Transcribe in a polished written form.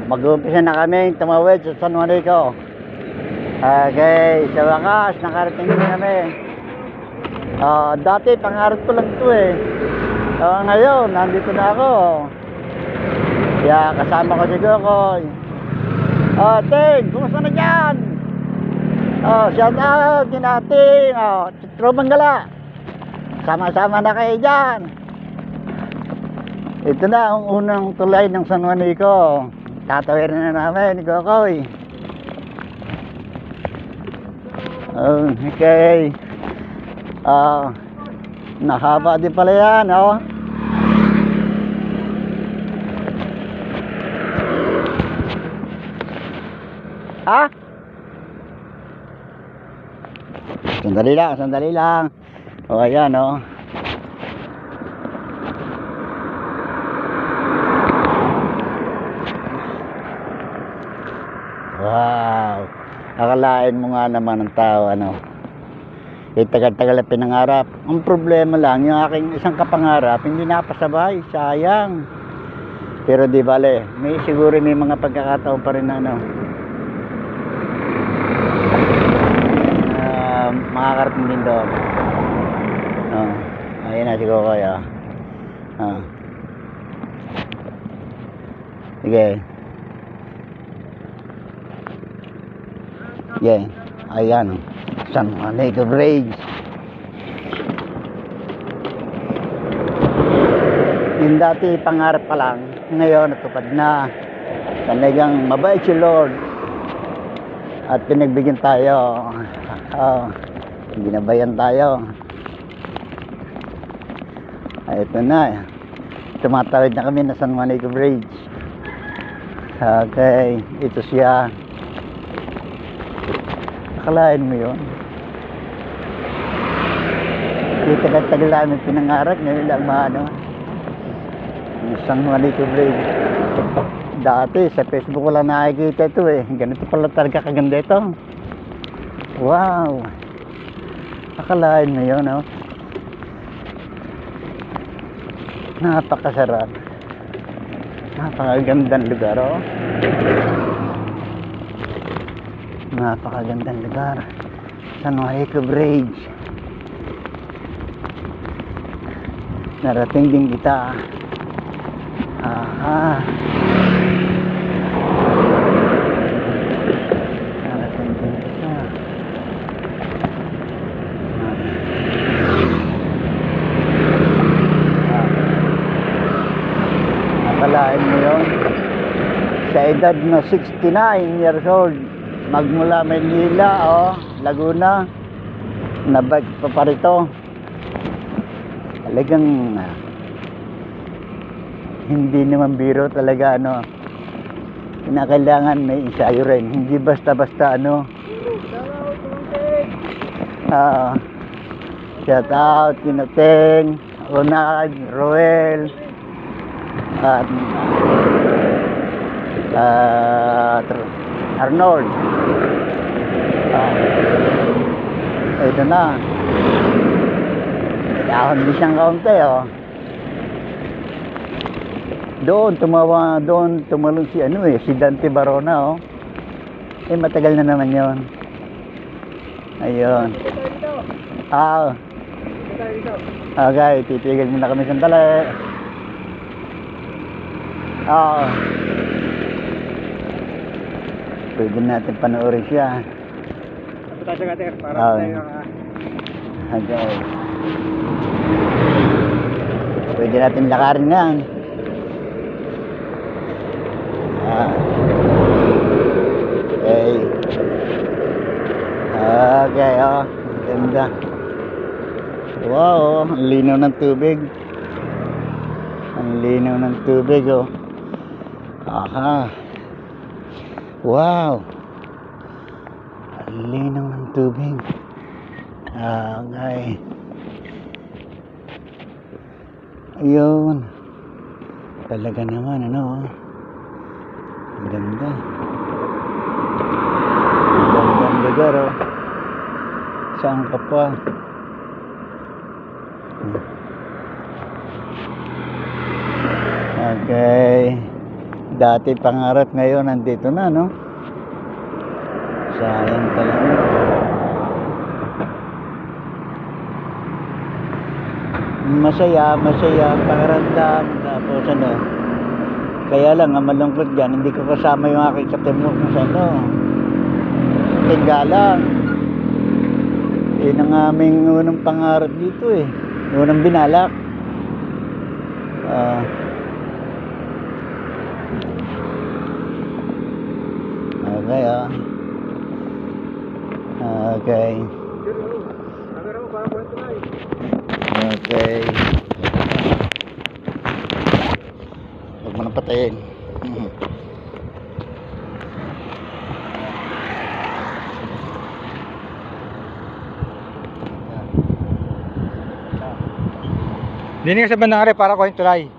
Mag-uumpisa na kami tumawid sa San Juanico. Okay, sa wakas nakarating din kami. Dati pangarap ko lang ito eh. Ngayon nandito na ako. Kaya kasama ko si Gokoy. Ting, kumusta na dyan? Shout out din natin. Trobang Gala. Sama-sama na kayo dyan. Ito na ang unang tulay ng San Juanico. Tatawid na namin ni Gokoy. Okay. Nahaba din pala yan, Sandali lang. Ayan, Wow. Akalain mo nga naman ng tao, tagal-tagal na pinangarap. Ang problema lang, yung aking isang kapangarap, hindi napasabay, sayang. Pero di bale, siguro may mga pagkakataon pa rin makakarating din doon. Ayun na si Gokoy, sige. Ayan, San Juanico Bridge. Yung dati pangarap pa lang, ngayon natupad na. Talagang mabait si Lord at pinagbigyan tayo. Ginabayan tayo. Ito na, tumatawid na kami na San Juanico Bridge. Okay, ito siya. Akalain mo yun? Tagal-tagal namin pinangarap, ngayon lang San Juanico Bridge. Dati sa Facebook ko lang nakikita ito eh. Ganito pala talaga kaganda ito. Wow. Akalain mo yun, Napakasarap. Napakagandang lugar, Napakagandang lugar. San Juanico Bridge. Narating din kita. Narating din kita. Nakalain mo yun? Sa edad na 69 years old, magmula Manila, Laguna, nabike pa rito. Talagang hindi naman biro talaga, kinakailangan may ensayo rin. Hindi basta-basta, shout out, Kinoteng, Ronald, Roel, at Arnold. Ito na. Dahon din siyang kaunti, Doon tumalon si si Dante Barona, matagal na naman yon. Ayun. Okay, titigil muna kami sandali. Pwede natin panoorin siya. Okay. Pwede natin lakarin yan. Okay, ganda. Wow, ang linaw ng tubig. Ang linaw ng tubig, Wow. Ang linaw ng tubig. Okay. Ayun. Talaga naman, Ang ganda. Ang gandang lugar, Saan ka pa? Okay. Dati pangarap, ngayon nandito na, no? Sayang talaga. Masaya ang pakiramdam. Tapos ano, kaya lang ang malungkot dyan, hindi ko kasama yung aking katimok sa ano, Tinggalan. Yun ang aming unang pangarap dito eh. Unang binalak. Okay, okay. Okay. Huwag mo nang patayin. Dini ka sa bandang are para ko yung tulay.